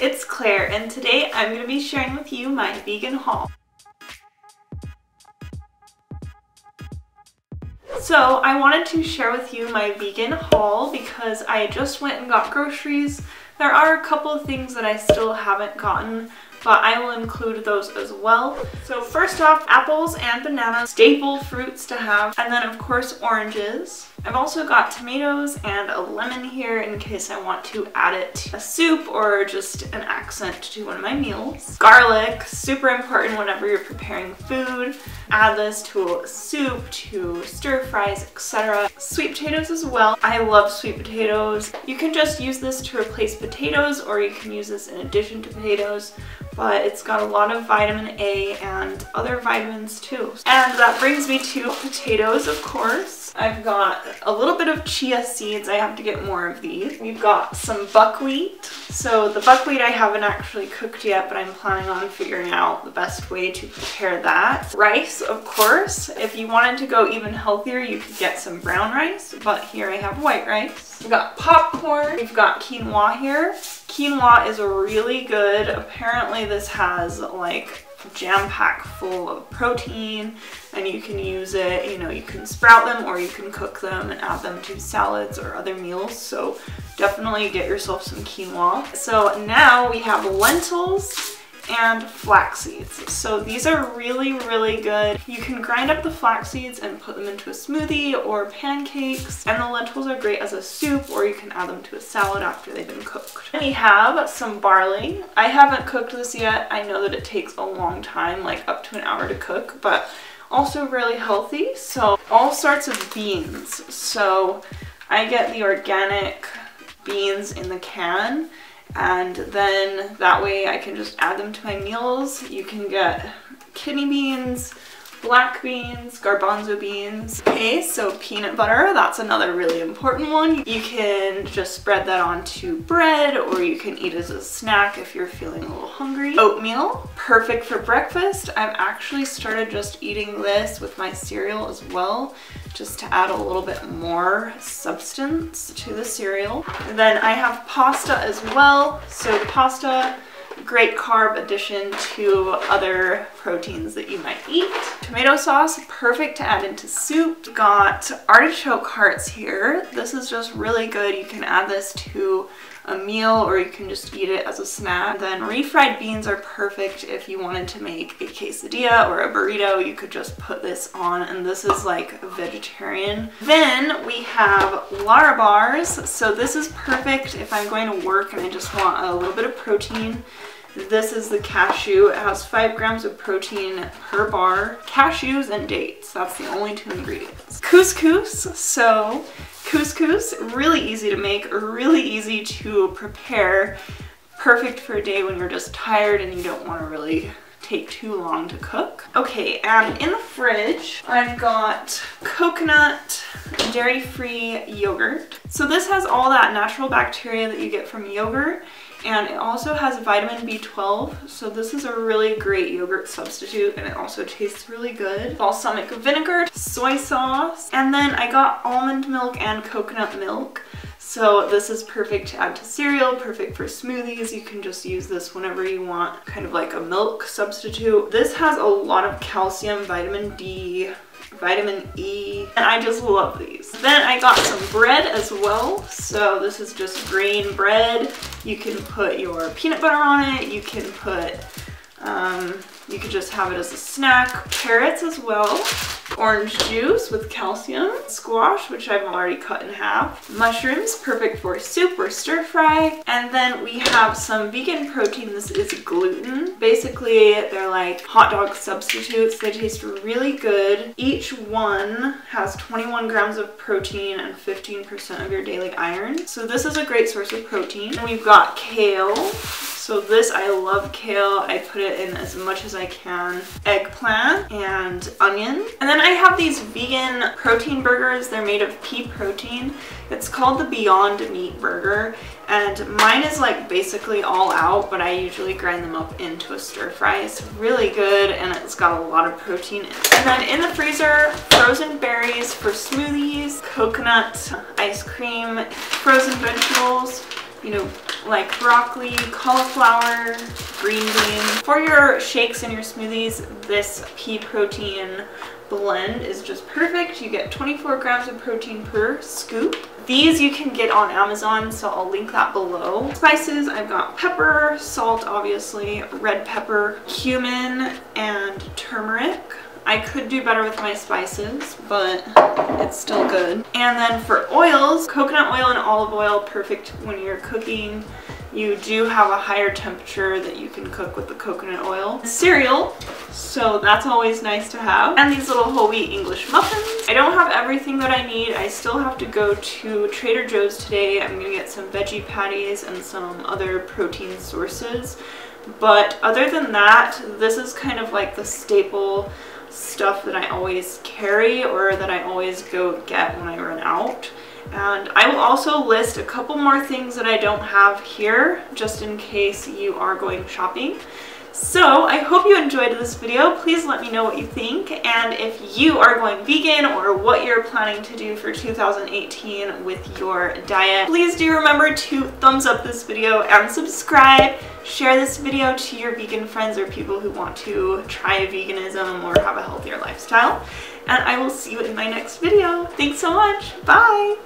it's Claire, and today I'm going to be sharing with you my vegan haul. So I wanted to share with you my vegan haul because I just went and got groceries. There are a couple of things that I still haven't gotten, but I will include those as well. So first off, apples and bananas, staple fruits to have, and then of course oranges. I've also got tomatoes and a lemon here in case I want to add it to a soup or just an accent to one of my meals. Garlic, super important whenever you're preparing food. Add this to a soup, to stir fries, etc. Sweet potatoes as well. I love sweet potatoes. You can just use this to replace potatoes, or you can use this in addition to potatoes, but it's got a lot of vitamin A and other vitamins too. And that brings me to potatoes, of course. I've got a little bit of chia seeds. I have to get more of these. We've got some buckwheat. So the buckwheat I haven't actually cooked yet, but I'm planning on figuring out the best way to prepare that. Rice, of course. If you wanted to go even healthier, you could get some brown rice, but here I have white rice. We've got popcorn. We've got quinoa here. Quinoa is really good. Apparently this has like jam-packed full of protein, and you can use it, you can sprout them or you can cook them and add them to salads or other meals. So definitely get yourself some quinoa. So now we have lentils and flax seeds. So these are really good. You can grind up the flax seeds and put them into a smoothie or pancakes, and the lentils are great as a soup, or you can add them to a salad after they've been cooked. We have some barley. I haven't cooked this yet. I know that it takes a long time, like up to an hour to cook, but also really healthy. So all sorts of beans. So I get the organic beans in the can, and then that way I can just add them to my meals. You can get kidney beans, black beans, garbanzo beans. Okay, so peanut butter, that's another really important one. You can just spread that onto bread, or you can eat as a snack if you're feeling a little hungry. Oatmeal, perfect for breakfast. I've actually started just eating this with my cereal as well, just to add a little bit more substance to the cereal. And then I have pasta as well. So pasta, great carb addition to other proteins that you might eat. Tomato sauce, perfect to add into soup. Got artichoke hearts here. This is just really good. You can add this to a meal, or you can just eat it as a snack. Then refried beans are perfect if you wanted to make a quesadilla or a burrito. You could just put this on, and this is like vegetarian. Then we have Larabars. So this is perfect if I'm going to work and I just want a little bit of protein. This is the cashew. It has 5 grams of protein per bar. Cashews and dates, that's the only 2 ingredients. Couscous. So couscous, really easy to make, really easy to prepare. Perfect for a day when you're just tired and you don't want to really take too long to cook. Okay, and in the fridge, I've got coconut dairy-free yogurt. So this has all that natural bacteria that you get from yogurt, and it also has vitamin B12, so this is a really great yogurt substitute, and it also tastes really good. Balsamic vinegar, soy sauce, and then I got almond milk and coconut milk. So this is perfect to add to cereal, perfect for smoothies. You can just use this whenever you want, kind of like a milk substitute. This has a lot of calcium, vitamin D, vitamin E, and I just love these. Then I got some bread as well. So this is just grain bread. You can put your peanut butter on it. You can put, you could just have it as a snack. Carrots as well. Orange juice with calcium. Squash, which I've already cut in half. Mushrooms, perfect for soup or stir fry. And then we have some vegan protein. This is gluten. Basically, they're like hot dog substitutes. They taste really good. Each one has 21 grams of protein and 15% of your daily iron. So this is a great source of protein. And we've got kale. So this, I love kale. I put it in as much as I can. Eggplant and onion. And then I have these vegan protein burgers. They're made of pea protein. It's called the Beyond Meat burger. And mine is like basically all out, but I usually grind them up into a stir fry. It's really good, and it's got a lot of protein in it. And then in the freezer, frozen berries for smoothies, coconut ice cream, frozen vegetables, you know, like broccoli, cauliflower, green beans. For your shakes and your smoothies, this pea protein blend is just perfect. You get 24 grams of protein per scoop. These you can get on Amazon, so I'll link that below. Spices, I've got pepper, salt obviously, red pepper, cumin, and turmeric. I could do better with my spices, but it's still good. And then for oils, coconut oil and olive oil, perfect when you're cooking. You do have a higher temperature that you can cook with the coconut oil. Cereal, so that's always nice to have. And these little whole wheat English muffins. I don't have everything that I need. I still have to go to Trader Joe's today. I'm gonna get some veggie patties and some other protein sources. But other than that, this is kind of like the staple stuff that I always carry or that I always go get when I run out. And I will also list a couple more things that I don't have here, just in case you are going shopping. So I hope you enjoyed this video. Please let me know what you think, and if you are going vegan or what you're planning to do for 2018 with your diet. Please do remember to thumbs up this video and subscribe. Share this video to your vegan friends or people who want to try veganism or have a healthier lifestyle. And I will see you in my next video. Thanks so much. Bye!